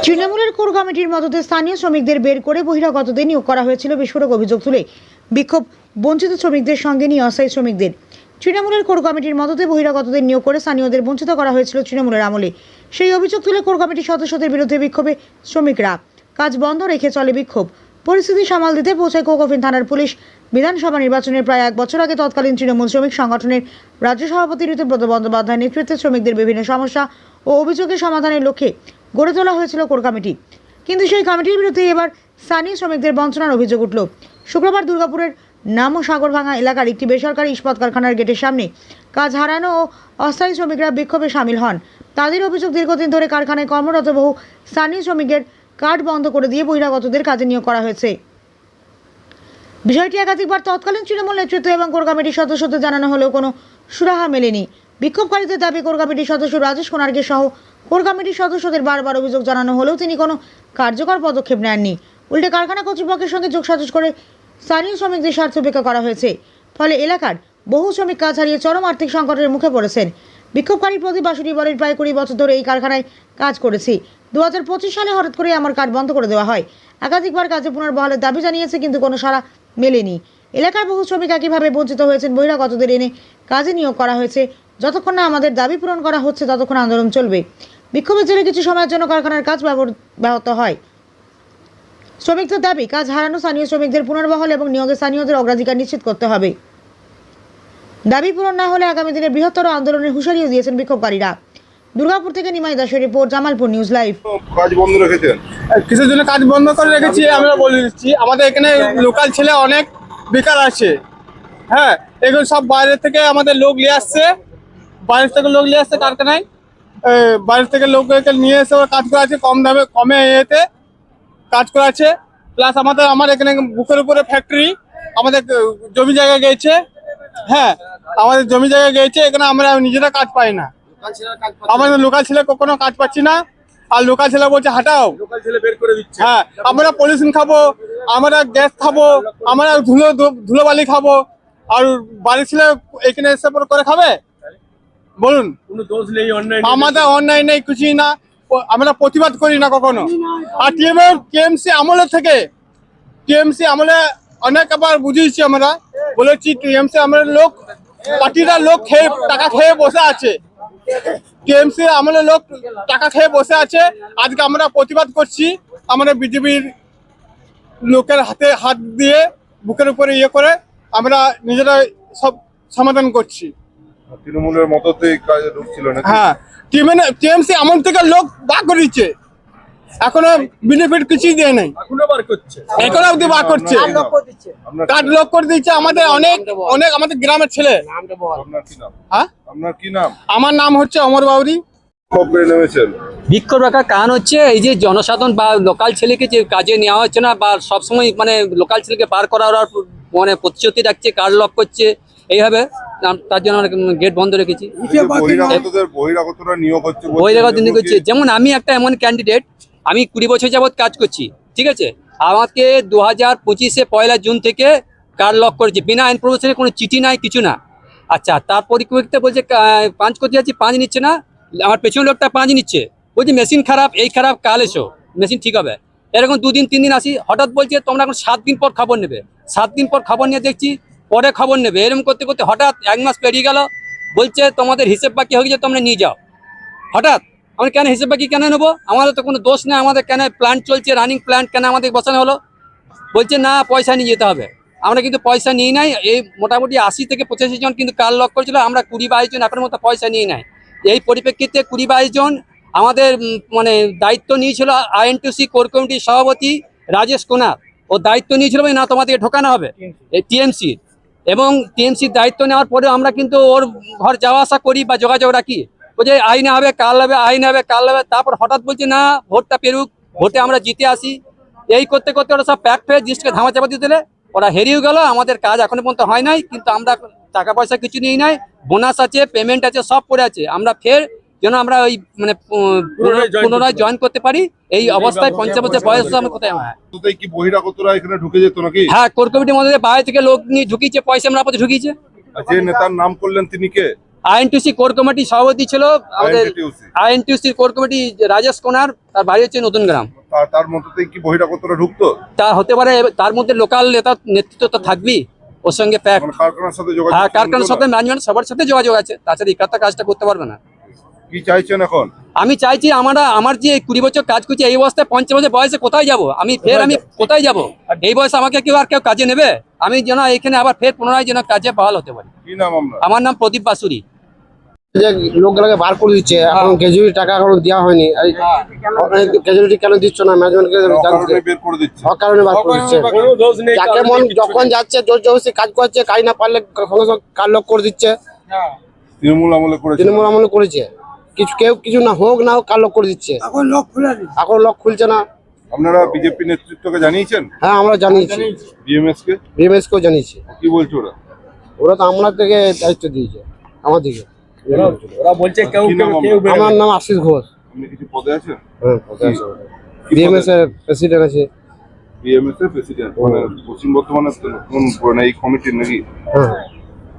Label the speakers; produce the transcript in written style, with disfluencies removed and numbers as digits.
Speaker 1: তৃণমূলের কোর কমিটির মদতে স্থানীয় শ্রমিকদের বের করে বহিরাগতদের নিয়োগ করা হয়েছিল বিস্ফোরক অভিযোগ তুলে বিক্ষোভ বঞ্চিত শ্রমিকদের সঙ্গে নিয়ে অস্থায়ী শ্রমিকদের। তৃণমূলের কোর কমিটির মদতে বহিরাগতদের নিয়োগ করে স্থানীয়দের বঞ্চিত করা হয়েছিল তৃণমূলের আমলে। সেই অভিযোগ তুলে কোর কমিটির সদস্যদের বিরুদ্ধে বিক্ষোভে শ্রমিকরা কাজ বন্ধ রেখে চলে বিক্ষোভ। পরিস্থিতি সামাল দিতে পৌঁছায় কোকোফিন থানার পুলিশ। বিধানসভা নির্বাচনের প্রায় 1 বছর আগে তৎকালীন তৃণমূল শ্রমিক সংগঠনের রাজ্য সভাপতি ঋতুব্রত বন্দ্যোপাধ্যায়ের নেতৃত্বে শ্রমিকদের বিভিন্ন সমস্যা ও অভিযোগের সমাধানের লক্ষ্যে গড়ে তোলা হয়েছিল কোর কমিটি। কিন্তু সেই কমিটির বিরুদ্ধে এবার স্থানীয় শ্রমিকদের বঞ্চনার অভিযোগ উঠল। শুক্রবার দুর্গাপুরের নামো সাগরভাঙা এলাকার একটি বেসরকারি ইস্পাত কারখানার গেটের সামনে কাজ হারানো ও অস্থায়ী শ্রমিকরা বিক্ষোভে সামিল হন। তাদের অভিযোগ, দীর্ঘদিন ধরে কারখানায় কর্মরত বহু স্থানীয় শ্রমিকের কার্ড বন্ধ করে দিয়ে বহিরাগতদের কাজে নিয়োগ করা হয়েছে। বিষয়টি একাধিকবার তৎকালীন তৃণমূল নেতৃত্ব এবং কোর কমিটির সদস্যদের জানানো হলেও কোনো সুরাহা মেলেনি। বিক্ষোভকারীদের দাবি, কোর কমিটির সদস্য রাজেশ কোনারকে সহ কোর কমিটির সদস্যদের বারবার অভিযোগ জানানো হলেও তিনি কোনো কার্যকর পদক্ষেপ নেননি। উল্টে কারখানা কর্তৃপক্ষের সঙ্গে যোগসাজশ করে স্থানীয় শ্রমিকদের স্বার্থ উপেক্ষা করা হয়েছে। ফলে এলাকার বহু শ্রমিক কাজ হারিয়ে চরম আর্থিক সংকটের মুখে পড়েছেন। বিক্ষোভকারী প্রদীপ বাসুরি বলেন, প্রায় 20 বছর ধরে এই কারখানায় কাজ করেছি। 2025 সালে হঠাৎ করে আমার কার্ড বন্ধ করে দেওয়া হয়। একাধিকবার কাজে পুনর্বহালের দাবি জানিয়েছে, কিন্তু কোনো সাড়া মেলেনি। এলাকার বহু শ্রমিক একইভাবে বঞ্চিত হয়েছেন। বহিরাগতদের এনে কাজে নিয়োগ করা হয়েছে। যতক্ষণ না আমাদের দাবি পূরণ করা হচ্ছে ততক্ষণ আন্দোলন চলবে। বিক্ষোভের জেরে কিছু সময়ের জন্য কারখানার কাজ ব্যাহত হয়। শ্রমিকদের দাবি, কাজ হারানো স্থানীয় শ্রমিকদের পুনর্বহাল এবং নিয়োগে স্থানীয়দের অগ্রাধিকার নিশ্চিত করতে হবে। দাবি পূরণ না হলে আগামী দিনে বৃহত্তর আন্দোলনের হুঁশিয়ারিও দিয়েছেন বিক্ষোভকারীরা। দুর্গাপুর থেকে নিমাই দাসের রিপোর্ট, জামালপুর নিউজ লাইভ।
Speaker 2: কাজ বন্ধ রেখেছেন?
Speaker 3: কিসের জন্য কাজ বন্ধ করে রেখেছি আমরা বলে দিচ্ছি। আমাদের এখানে লোকাল ছেলে অনেক বেকার আছে। হ্যাঁ, এগুলো সব বাইরে থেকে আমাদের লোক নিয়ে আসছে। বাইরে থেকে লোক নিয়ে আসছে কারখানায়। বাইরে থেকে লোককে নিয়ে এসে ওরা কাজ করাচ্ছে কম দামে, কমে এতে কাজ করাচ্ছে। প্লাস আমার এখানে বুকের উপরে ফ্যাক্টরি, আমাদের জমি জায়গা গেছে। হ্যাঁ, আমাদের জমি জায়গা গেছে। এখানে আমরা নিজেরা কাজ পাই না। আমাদের লোকাল ছেলে কখনো কাজ পাচ্ছি না। আর লোকাল ছেলে বলছে হাঁটাও,
Speaker 2: লোকাল ছেলে বের করে দিচ্ছে।
Speaker 3: হ্যাঁ, আমরা পলিউশন খাবো, আমরা গ্যাস খাবো, আমরা ধুলোবালি খাবো। আর বাড়ির ছেলে এখানে এসে পরে করে খাবে? বলুন,
Speaker 2: কোনো দোষ নেই, অন্যায়
Speaker 3: আমাদের অন্যায় নেই, কিছুই না। আমরা প্রতিবাদ করি না কখনো। আর টিএমসি আমলে অনেকবার বুঝিয়েছি আমরা, বলেছি টিএমসি আমলের লোক, পার্টিরা লোক খেয়ে টাকা খেয়ে বসে আছে। টিএমসি আমলের লোক টাকা খেয়ে বসে আছে। আজকে আমরা প্রতিবাদ করছি। আমরা বিজেপির লোকের হাতে হাত দিয়ে বুকের উপরে করে আমরা নিজেরা সব সমাধান করছি।
Speaker 2: তৃণমূলের মততে কাজে ঢুকছিল না?
Speaker 3: হ্যাঁ, টিএমসি আমল থেকে লোক বার করেছে, এখনো বেনিফিট কিছুই দেয় নাই। এখনো অব্দি বার করছে, কার্ড লক করে দিচ্ছে। আমাদের অনেক আমাদের গ্রামের ছেলে।
Speaker 2: আপনার কি নাম?
Speaker 3: হ্যাঁ,
Speaker 2: আপনার কি নাম?
Speaker 3: আমার নাম হচ্ছে অমর বাউরি।
Speaker 2: বিক্ষোভ করে নেমেছেন?
Speaker 4: বিক্ষোভ রাখার কারণ হচ্ছে এই যে জনসাধারণ বা লোকাল ছেলেকে যে কাজে নেওয়া হচ্ছে না, বা সবসময় মানে লোকাল ছেলেকে পার করার মানে প্রতিশ্রুতি রাখছে, কার্ড লক করছে, এইভাবে তার জন্য আমরা গেট বন্ধ রেখেছি।
Speaker 2: বহিরাগতরা নিয়োগ হচ্ছে,
Speaker 4: বহিরাগত নিয়োগ হচ্ছে। যেমন আমি একটা এমন ক্যান্ডিডেট, আমি 20 বছর যাবৎ কাজ করছি, ঠিক আছে। আমাকে 2025-এ 1 জুন থেকে কার্ড লক করেছে, বিনা আইন প্রবেশনে, কোনো চিঠি নাই, কিছু না। আচ্ছা, তার পরিপ্রেক্ষিতে বলছে 5 করতে যাচ্ছি, 5 নিচ্ছে না। আমার পেছনের লোকটা 5 নিচ্ছে, বলছি মেশিন খারাপ, এই খারাপ, কাল এসো মেশিন ঠিক হবে। এরকম 2 দিন 3 দিন আসি, হঠাৎ বলছে তোমরা এখন 7 দিন পর খবর নেবে। 7 দিন পর খবর নিয়ে দেখছি পরে খবর নেবে। এরকম করতে করতে হঠাৎ 1 মাস পেরিয়ে গেল, বলছে তোমাদের হিসেব বাকি হয়ে গেছে, তোমরা নিয়ে যাও। হঠাৎ আমরা কেন হিসেব বাকি কেন নেবো? আমাদের তো কোনো দোষ নেই। আমাদের কেন প্ল্যান্ট চলছে, রানিং প্ল্যান্ট, কেন আমাদের বসানো হলো? বলছে না, পয়সা নিয়ে যেতে হবে। আমরা কিন্তু পয়সা নিই নাই। এই মোটামুটি 80 থেকে 85 জন কিন্তু কার্ড লক করেছিল, আমরা 20-22 জন এখনো মতো পয়সা নিয়ে নাই। এই পরিপ্রেক্ষিতে 20-22 জন আমাদের মানে দায়িত্ব নিয়েছিল আইএনটিসি কোর কমিটির সভাপতি রাজেশ কোনার। ও দায়িত্ব নিয়েছিল না, তোমাদেরকে ঢোকানো হবে এই টিএমসি। এবং টিএমসির দায়িত্ব নেওয়ার পরেও আমরা কিন্তু ওর ঘর যাওয়া আসা করি বা যোগাযোগ রাখি। বলছে আইন হবে, কাল হবে, আইন হবে, কাল হবে। তারপর হঠাৎ বলছে না, ভোটটা পেরুক, ভোটে আমরা জিতে আসি। এই করতে করতে ওরা সব প্যাক হয়ে জিনিসকে ধামা চাপা দিয়ে দিলে ওরা হেরিয়ে গেল। আমাদের কাজ এখনো পর্যন্ত হয় নাই, কিন্তু আমরা টাকা পয়সা কিছু নিই নাই। বোনাস আছে, পেমেন্ট আছে, সব পড়ে আছে। আমরা ফের যেন আমরা ওই মানে পুনরায় জয়েন করতে পারি। এই অবস্থায় 50 বছর বয়স আমরা কোথায়?
Speaker 2: কি বহিরাগতরা এখানে ঢুকে যেত নাকি?
Speaker 4: হ্যাঁ, কোর কমিটির মধ্যে বাইরে থেকে লোক নিয়ে ঢুকিয়েছে, পয়সা আমরা ঢুকিয়েছে।
Speaker 2: যে নেতার নাম করলেন তিনি কে?
Speaker 4: আইএনটিউসি কোর কমিটি সভাপতি ছিল আমাদের
Speaker 2: INTUC
Speaker 4: INTUC core committee Rajesh কোনার, তার বাড়ি হচ্ছে নতুন গ্রাম।
Speaker 2: তার মধ্যে কি বহিরাগতরা ঢুকতো?
Speaker 4: তা হতে পারে, তার মধ্যে লোকাল নেতা নেতৃত্ব তো থাকবেই ওর সঙ্গে প্যাক।
Speaker 2: মানে কারখানার সাথে যোগাযোগ
Speaker 4: হ্যাঁ,
Speaker 2: ছিল
Speaker 4: কারখানার
Speaker 2: না?
Speaker 4: সাথে ম্যানেজমেন্ট সবার সাথে যোগাযোগ আছে, তাছাড়া একাত্তা কাজটা করতে পারবে না।
Speaker 2: কি চাইছেন এখন?
Speaker 4: আমি চাইছি আমার যে 20 বছর কাজ করছি এই অবস্থায় 50 বছর বয়সে কোথায় যাব আমি কোথায় যাব? এই বয়সে আমাকে কেউ কাজে নেবে? আমি যেন এখানে আবার ফের পুনরায় যেন কাজে বহাল হতে পারি।
Speaker 2: কি নাম আপনার?
Speaker 4: আমার নাম প্রদীপ বাসুরি।
Speaker 5: যে লোকগুলোকে বার করে দিচ্ছে, এখন গ্র্যাজুইটি টাকা এখনো দেওয়া হয়নি। গ্র্যাজুইটি কেন দিচ্ছ না ম্যানেজমেন্টকে
Speaker 2: অকারণে বের করে দিচ্ছে।
Speaker 5: অকারণে বার করে দিচ্ছে। যাকে মন যখন যাচ্ছে জোর জবরদস্তি কাজ করছে, কাজ না পারলে সঙ্গে সঙ্গে কার লোক করে দিচ্ছে।
Speaker 2: তৃণমূল আমলে করেছে।
Speaker 5: তৃণমূল আমলে করেছে, কিছু না হোক না হোক কার লোক করে দিচ্ছে। এখন লোক খুলছে না।
Speaker 2: আপনারা বিজেপি নেতৃত্বকে জানিয়েছেন?
Speaker 5: হ্যাঁ, আমরা জানিয়েছি,
Speaker 2: বিএমএস কে?
Speaker 5: বিএমএস কেও জানিয়েছি।
Speaker 2: কি বলছে ওরা?
Speaker 5: ওরা তো আমরা থেকে দায়িত্ব দিয়েছে আমাদেরকে।
Speaker 3: ওরা বলছে
Speaker 2: কি নাম আপনার?
Speaker 5: আমার নাম আশিস ঘোষ।
Speaker 2: আপনি কিছু পদে আছেন?
Speaker 5: হ্যাঁ,
Speaker 2: কি
Speaker 5: বিএমএস এর প্রেসিডেন্ট আছে।
Speaker 2: বিএমএস এর প্রেসিডেন্ট, মানে পশ্চিম বর্ধমানের কোন এই কমিটির নাকি?
Speaker 5: হ্যাঁ।